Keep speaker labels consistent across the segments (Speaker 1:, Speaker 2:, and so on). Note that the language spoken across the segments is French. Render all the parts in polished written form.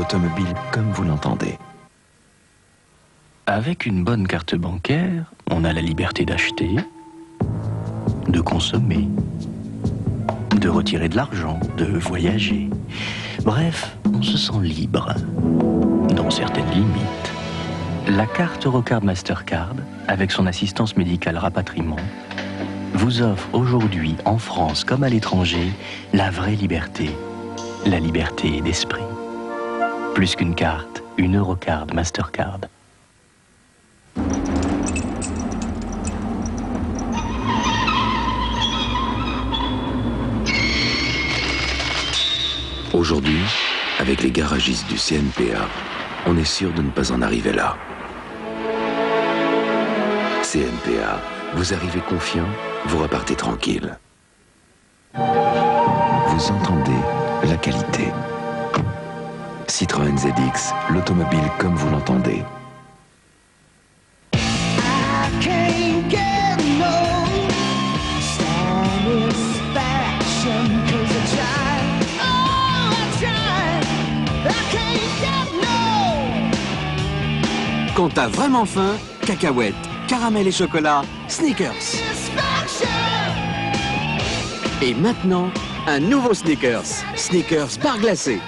Speaker 1: l'automobile comme vous l'entendez.
Speaker 2: Avec une bonne carte bancaire, on a la liberté d'acheter, de consommer, de retirer de l'argent, de voyager. Bref, on se sent libre, dans certaines limites. La carte Eurocard Mastercard, avec son assistance médicale rapatriement, vous offre aujourd'hui, en France comme à l'étranger, la vraie liberté, la liberté d'esprit. Plus qu'une carte, une Eurocard Mastercard.
Speaker 1: Aujourd'hui, avec les garagistes du CNPA, on est sûr de ne pas en arriver là. CNPA, vous arrivez confiant, vous repartez tranquille. Vous entendez la qualité. Citroën ZX, l'automobile comme vous l'entendez.
Speaker 3: Quand t'as vraiment faim, cacahuètes, caramel et chocolat, Snickers. Et maintenant, un nouveau Snickers. Snickers barre glacée.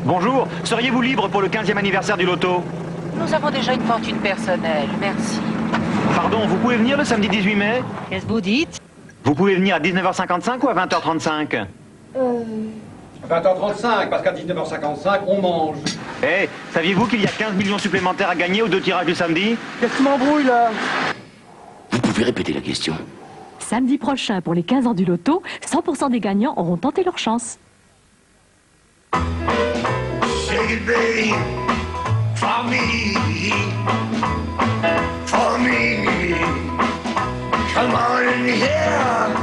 Speaker 4: Bonjour, seriez-vous libre pour le 15e anniversaire du loto?
Speaker 5: Nous avons déjà une fortune personnelle, merci.
Speaker 4: Pardon, vous pouvez venir le samedi 18 mai?
Speaker 5: Qu'est-ce que vous dites?
Speaker 4: Vous pouvez venir à 19h55 ou à 20h35?
Speaker 6: 20h35, parce qu'à 19h55, on mange.
Speaker 4: Eh, saviez-vous qu'il y a 15 millions supplémentaires à gagner aux 2 tirages du samedi?
Speaker 6: Qu'est-ce qui m'embrouille, là?
Speaker 7: Vous pouvez répéter la question?
Speaker 8: Samedi prochain, pour les 15 ans du loto, 100% des gagnants auront tenté leur chance.
Speaker 9: Shake it, babe, for me, for me. Come on in here,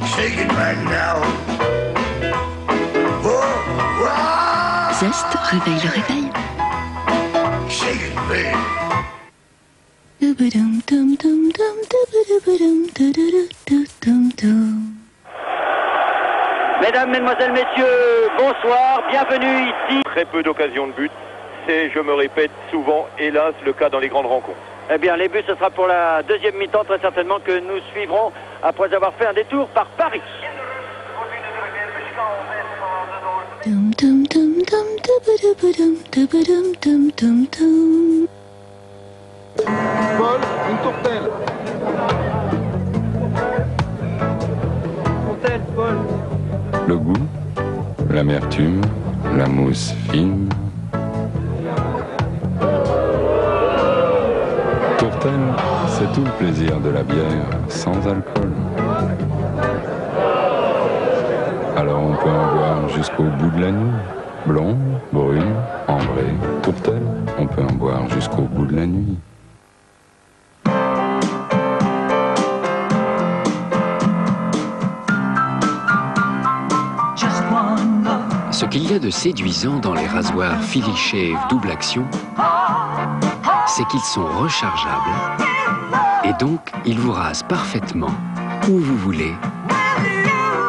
Speaker 9: shake it right now.
Speaker 10: Zest réveille le réveil.
Speaker 9: Shake it, babe.
Speaker 11: Mesdames, Mesdemoiselles, Messieurs, bonsoir, bienvenue ici.
Speaker 12: Très peu d'occasions de but, c'est, je me répète souvent, hélas, le cas dans les grandes rencontres.
Speaker 11: Eh bien, les buts, ce sera pour la deuxième mi-temps, très certainement, que nous suivrons après avoir fait un détour par Paris.
Speaker 6: Paul, une tourtelle. Tourtelle, Paul.
Speaker 13: Le goût, l'amertume, la mousse fine. Tourtelle, c'est tout le plaisir de la bière sans alcool. Alors on peut en boire jusqu'au bout de la nuit. Blonde, brune, ambrée, tourtelle, on peut en boire jusqu'au bout de la nuit.
Speaker 14: Ce qu'il y a de séduisant dans les rasoirs Philly Shave double action, c'est qu'ils sont rechargeables et donc ils vous rasent parfaitement où vous voulez,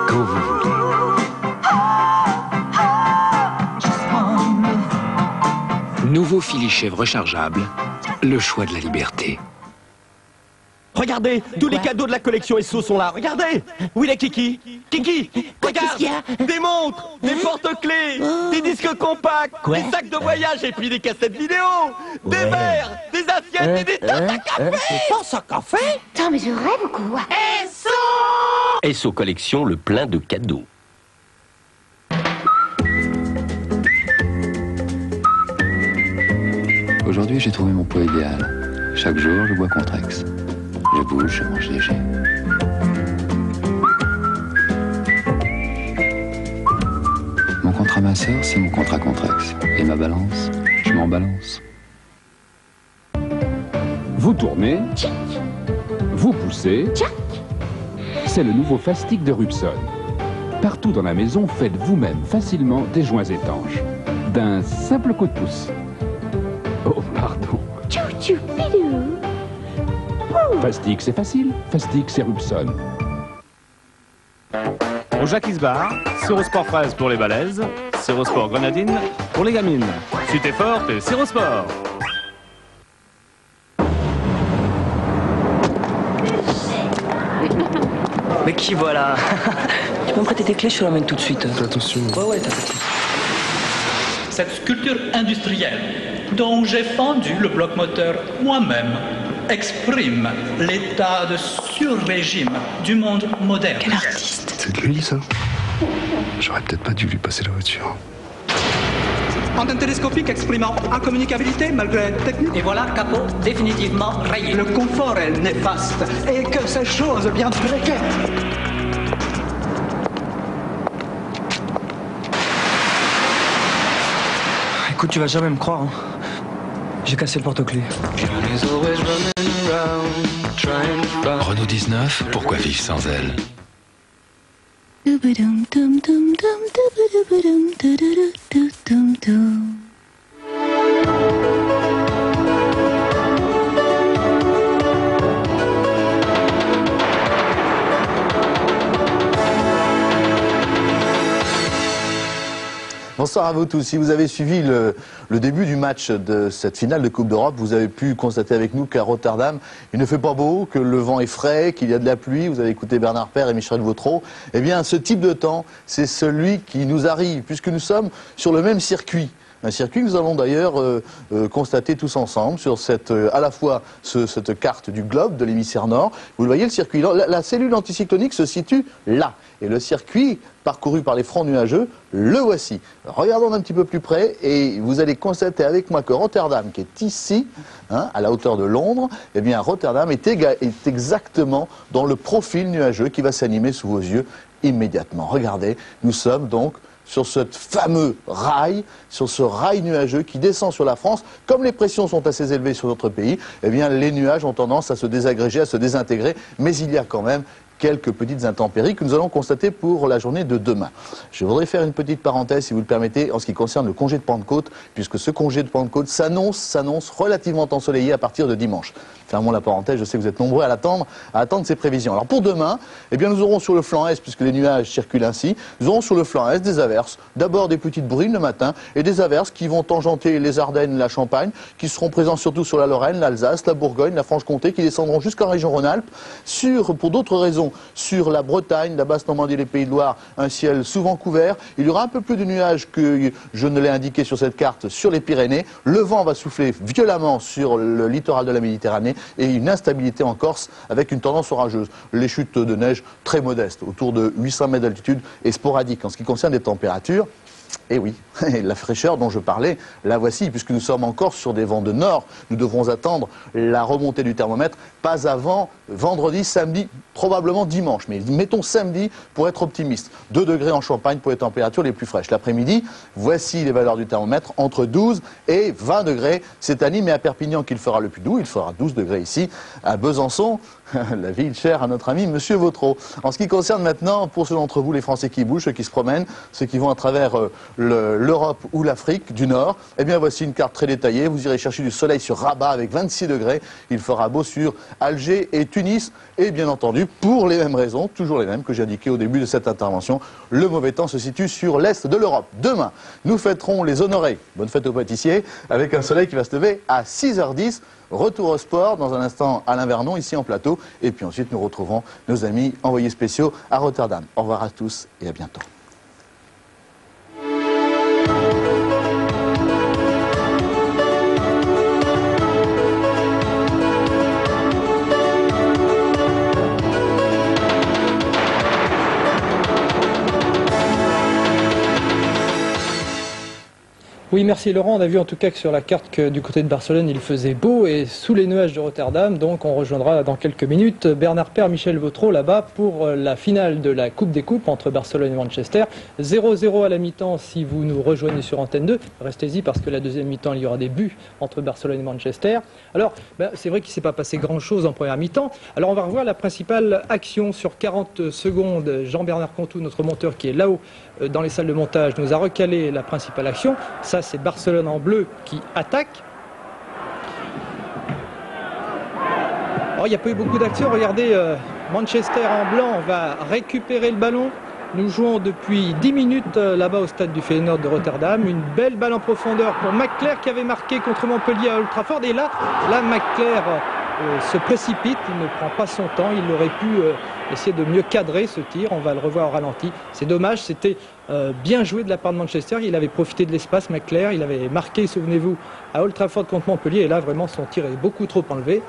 Speaker 14: quand vous voulez. Nouveau Philly Shave rechargeable, le choix de la liberté.
Speaker 15: Regardez, tous les cadeaux de la collection SO sont là, regardez. Où est Kiki? Kiki, regarde. Des montres, des porte-clés, des disques compacts, des sacs de voyage et puis des cassettes vidéo, des verres, des assiettes et des tasses à café. Tasses à café?
Speaker 10: Putain, mais je rêve ou quoi?
Speaker 7: SO! SO Collection, le plein de cadeaux.
Speaker 16: Aujourd'hui, j'ai trouvé mon poids idéal. Chaque jour, je bois Contrex. Je bouge, je mange léger. Mon contrat masseur, c'est mon contrat Contrex. Et ma balance, je m'en balance.
Speaker 17: Vous tournez, vous poussez, c'est le nouveau Fastic de Rubson. Partout dans la maison, faites vous-même facilement des joints étanches. D'un simple coup de pouce. Oh, pardon. Fastic, c'est facile. Fastic, c'est Rubson.
Speaker 18: Au Jacques Bar, Sirosport fraise pour les balèzes, Sirosport grenadine pour les gamines. Si t'es fort, t'es Sirosport.
Speaker 19: Mais qui voilà? Tu peux me prêter tes clés, je te l'emmène tout de suite.
Speaker 20: Attention.
Speaker 19: Ouais, t'inquiète.
Speaker 21: Cette sculpture industrielle, dont j'ai fendu le bloc moteur moi-même, exprime l'état de sur-régime du monde moderne.
Speaker 10: Quel artiste!
Speaker 20: C'est de lui, ça? J'aurais peut-être pas dû lui passer la voiture.
Speaker 21: Antenne télescopique exprimant incommunicabilité malgré technique. Et voilà, capot définitivement rayé. Le confort est néfaste et que ces choses bien précaires.
Speaker 19: Écoute, tu vas jamais me croire. Hein. J'ai cassé le porte-clés.
Speaker 16: Renault 19, pourquoi vivre sans elle?
Speaker 22: Bonsoir à vous tous. Si vous avez suivi le début du match de cette finale de Coupe d'Europe, vous avez pu constater avec nous qu'à Rotterdam, il ne fait pas beau, que le vent est frais, qu'il y a de la pluie. Vous avez écouté Bernard Père et Michel Vautreau. Eh bien, ce type de temps, c'est celui qui nous arrive, puisque nous sommes sur le même circuit. Un circuit que nous allons d'ailleurs constater tous ensemble sur cette, à la fois cette carte du globe de l'hémisphère nord. Vous le voyez, le circuit. La cellule anticyclonique se situe là. Et le circuit parcouru par les fronts nuageux, le voici. Regardons d'un petit peu plus près et vous allez constater avec moi que Rotterdam, qui est ici, hein, à la hauteur de Londres, eh bien Rotterdam est exactement dans le profil nuageux qui va s'animer sous vos yeux immédiatement. Regardez, nous sommes donc sur ce fameux rail, sur ce rail nuageux qui descend sur la France. Comme les pressions sont assez élevées sur notre pays, eh bien les nuages ont tendance à se désagréger, à se désintégrer, mais il y a quand même quelques petites intempéries que nous allons constater pour la journée de demain. Je voudrais faire une petite parenthèse, si vous le permettez, en ce qui concerne le congé de Pentecôte, puisque ce congé de Pentecôte s'annonce relativement ensoleillé à partir de dimanche. Fermons la parenthèse, je sais que vous êtes nombreux à l'attendre, à attendre ces prévisions. Alors pour demain, eh bien nous aurons sur le flanc est, puisque les nuages circulent ainsi, nous aurons sur le flanc est des averses, d'abord des petites bruines le matin, et des averses qui vont tangenter les Ardennes, la Champagne, qui seront présents surtout sur la Lorraine, l'Alsace, la Bourgogne, la Franche-Comté, qui descendront jusqu'en région Rhône-Alpes, pour d'autres raisons, sur la Bretagne, la Basse-Normandie et les Pays de Loire, un ciel souvent couvert. Il y aura un peu plus de nuages que je ne l'ai indiqué sur cette carte sur les Pyrénées. Le vent va souffler violemment sur le littoral de la Méditerranée et une instabilité en Corse avec une tendance orageuse. Les chutes de neige très modestes, autour de 800 mètres d'altitude et sporadiques. En ce qui concerne les températures, et oui, la fraîcheur dont je parlais, la voici, puisque nous sommes encore sur des vents de nord. Nous devrons attendre la remontée du thermomètre, pas avant vendredi, samedi, probablement dimanche. Mais mettons samedi pour être optimiste. 2 degrés en Champagne pour les températures les plus fraîches. L'après-midi, voici les valeurs du thermomètre, entre 12 et 20 degrés. C'est à Nîmes et à Perpignan qu'il fera le plus doux. Il fera 12 degrés ici. À Besançon, la ville chère à notre ami Monsieur Vautreau. En ce qui concerne maintenant, pour ceux d'entre vous, les Français qui bougent, ceux qui se promènent, ceux qui vont à travers l'Europe ou l'Afrique du Nord, eh bien voici une carte très détaillée. Vous irez chercher du soleil sur Rabat avec 26 degrés. Il fera beau sur Alger et Tunis. Et bien entendu, pour les mêmes raisons, toujours les mêmes que j'ai indiquées au début de cette intervention, le mauvais temps se situe sur l'est de l'Europe. Demain, nous fêterons les honorés. Bonne fête aux pâtissiers, avec un soleil qui va se lever à 6h10. Retour au sport dans un instant Alain Vernon ici en plateau. Et puis ensuite, nous retrouverons nos amis envoyés spéciaux à Rotterdam. Au revoir à tous et à bientôt.
Speaker 23: Oui, merci Laurent. On a vu en tout cas que sur la carte que du côté de Barcelone, il faisait beau et sous les nuages de Rotterdam. Donc on rejoindra dans quelques minutes Bernard Père, Michel Vautreau là-bas pour la finale de la Coupe des Coupes entre Barcelone et Manchester. 0-0 à la mi-temps si vous nous rejoignez sur Antenne 2. Restez-y parce que la deuxième mi-temps, il y aura des buts entre Barcelone et Manchester. Alors, c'est vrai qu'il ne s'est pas passé grand-chose en première mi-temps. Alors on va revoir la principale action sur 40 secondes. Jean-Bernard Contou, notre monteur qui est là-haut dans les salles de montage, nous a recalé la principale action. Ça, c'est Barcelone en bleu qui attaque. Alors, il n'y a pas eu beaucoup d'actions. Regardez, Manchester en blanc va récupérer le ballon. Nous jouons depuis 10 minutes là-bas au stade du Feyenoord de Rotterdam. Une belle balle en profondeur pour McClair qui avait marqué contre Montpellier à Old Trafford. Et là McClair se précipite, il ne prend pas son temps. Il aurait pu essayer de mieux cadrer ce tir. On va le revoir au ralenti. C'est dommage, c'était bien joué de la part de Manchester. Il avait profité de l'espace, McClair. Il avait marqué, souvenez-vous, à Old Trafford contre Montpellier. Et là, vraiment, son tir est beaucoup trop enlevé.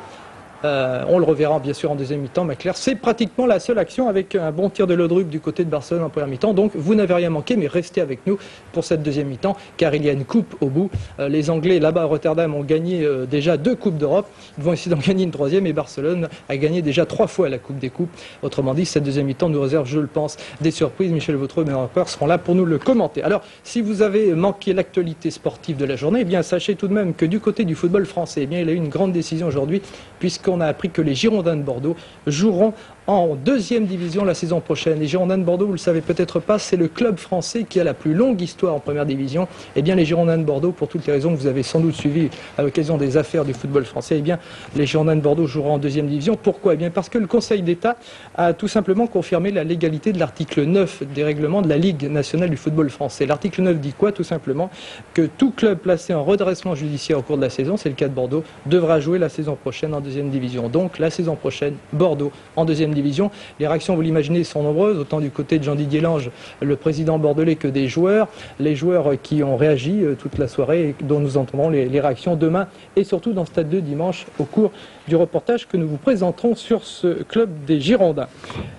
Speaker 23: On le reverra bien sûr en deuxième mi-temps, McClair. C'est pratiquement la seule action avec un bon tir de Laudrup du côté de Barcelone en première mi-temps. Donc vous n'avez rien manqué, mais restez avec nous pour cette deuxième mi-temps, car il y a une coupe au bout. Les Anglais là-bas à Rotterdam ont gagné déjà 2 coupes d'Europe. Ils vont essayer d'en gagner une 3e et Barcelone a gagné déjà 3 fois la Coupe des Coupes. Autrement dit, cette deuxième mi-temps nous réserve, je le pense, des surprises. Michel Vautreau et Bernard Père seront là pour nous le commenter. Alors, si vous avez manqué l'actualité sportive de la journée, eh bien sachez tout de même que du côté du football français, eh bien il y a eu une grande décision aujourd'hui, puisqu'on a appris que les Girondins de Bordeaux joueront en 2e division la saison prochaine. Les Girondins de Bordeaux, vous le savez peut-être pas, c'est le club français qui a la plus longue histoire en première division. Eh bien, les Girondins de Bordeaux, pour toutes les raisons que vous avez sans doute suivies à l'occasion des affaires du football français, eh bien, les Girondins de Bordeaux joueront en 2e division. Pourquoi ? Eh bien, parce que le Conseil d'État a tout simplement confirmé la légalité de l'article 9 des règlements de la Ligue nationale du football français. L'article 9 dit quoi ? Tout simplement que tout club placé en redressement judiciaire au cours de la saison, c'est le cas de Bordeaux, devra jouer la saison prochaine en 2e division. Donc, la saison prochaine, Bordeaux en 2e division. Les réactions, vous l'imaginez, sont nombreuses, autant du côté de Jean-Didier Lange, le président bordelais, que des joueurs. Les joueurs qui ont réagi toute la soirée et dont nous entendrons les réactions demain et surtout dans Stade 2 dimanche au cours du reportage que nous vous présenterons sur ce club des Girondins.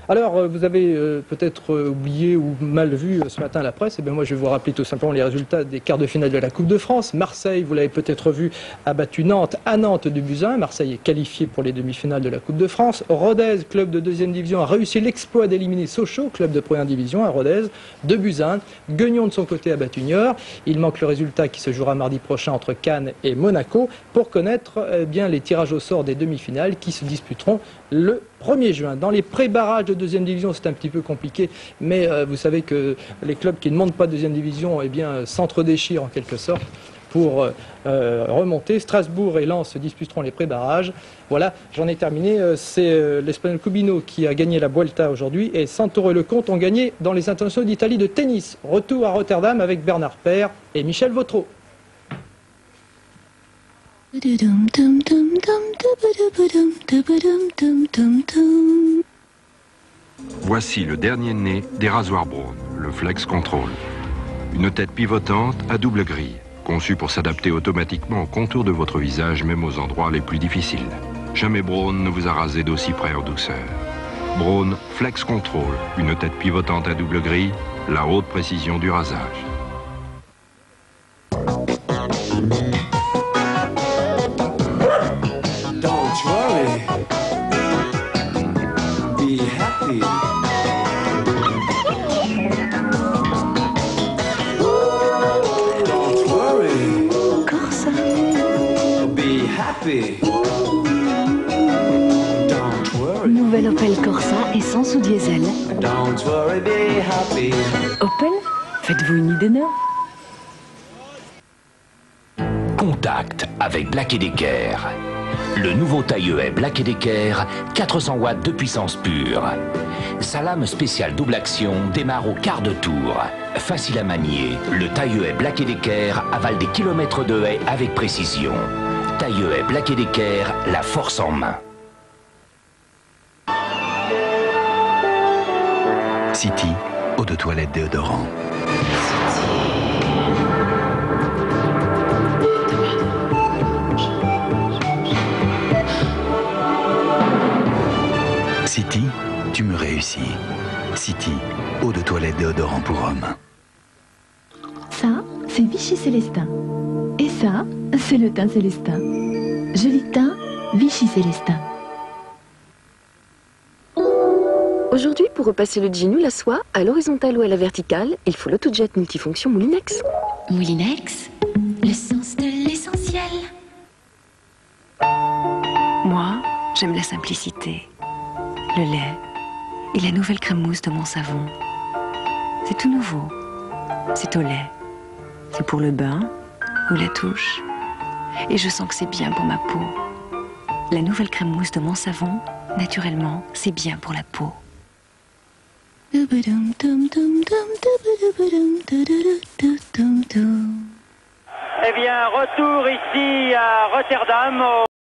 Speaker 23: Alors, vous avez peut-être oublié ou mal vu ce matin la presse. Et bien moi, je vais vous rappeler tout simplement les résultats des quarts de finale de la Coupe de France. Marseille, vous l'avez peut-être vu, a battu Nantes à Nantes 2-1. Marseille est qualifié pour les demi-finales de la Coupe de France. Rodez, club de 2e division, a réussi l'exploit d'éliminer Sochaux, club de 1re division, à Rodez, 2-1. Guignon de son côté a battu Niort. Il manque le résultat qui se jouera mardi prochain entre Cannes et Monaco pour connaître bien les tirages au sort des demi-finales qui se disputeront le 1er juin. Dans les pré-barrages de 2e division, c'est un petit peu compliqué, mais vous savez que les clubs qui ne montent pas 2e division eh bien, s'entre-déchirent en quelque sorte pour remonter. Strasbourg et Lens se disputeront les pré-barrages. Voilà, j'en ai terminé. C'est l'Espagnol Cubino qui a gagné la Vuelta aujourd'hui et Santoro et Lecomte ont gagné dans les internationaux d'Italie de tennis. Retour à Rotterdam avec Bernard Père et Michel Vautreau.
Speaker 1: Voici le dernier né des rasoirs Braun, le Flex Control. Une tête pivotante à double grille, conçue pour s'adapter automatiquement au contour de votre visage, même aux endroits les plus difficiles. Jamais Braun ne vous a rasé d'aussi près en douceur. Braun Flex Control, une tête pivotante à double grille, la haute précision du rasage.
Speaker 9: Don't worry, be happy. Don't worry,
Speaker 10: Corsa.
Speaker 9: be happy. Don't worry,
Speaker 10: Nouvelle Opel Corsa essence ou diesel.
Speaker 9: don't worry, be happy.
Speaker 10: Opel, faites-vous une idée neuve?
Speaker 7: Contact avec Black & Decker. Le nouveau taille-haie Black & Decker, 400 watts de puissance pure. Sa lame spéciale double action démarre au quart de tour. Facile à manier, le taille-haie Black & Decker avale des kilomètres de haie avec précision. Taille-haie Black & Decker, la force en main.
Speaker 2: City, eau de toilette déodorant. City, tu me réussis. City, eau de toilette déodorant pour hommes.
Speaker 10: Ça, c'est Vichy Célestin. Et ça, c'est le teint Célestin. Joli teint, Vichy Célestin.
Speaker 3: Aujourd'hui, pour repasser le jean ou la soie, à l'horizontale ou à la verticale, il faut l'autojet multifonction Moulinex.
Speaker 10: Moulinex, le sens de l'essentiel. Moi, j'aime la simplicité, le lait et la nouvelle crème mousse de mon savon. C'est tout nouveau. C'est au lait. C'est pour le bain ou la touche. Et je sens que c'est bien pour ma peau. La nouvelle crème mousse de mon savon, naturellement, c'est bien pour la peau.
Speaker 11: Eh bien, retour ici à Rotterdam.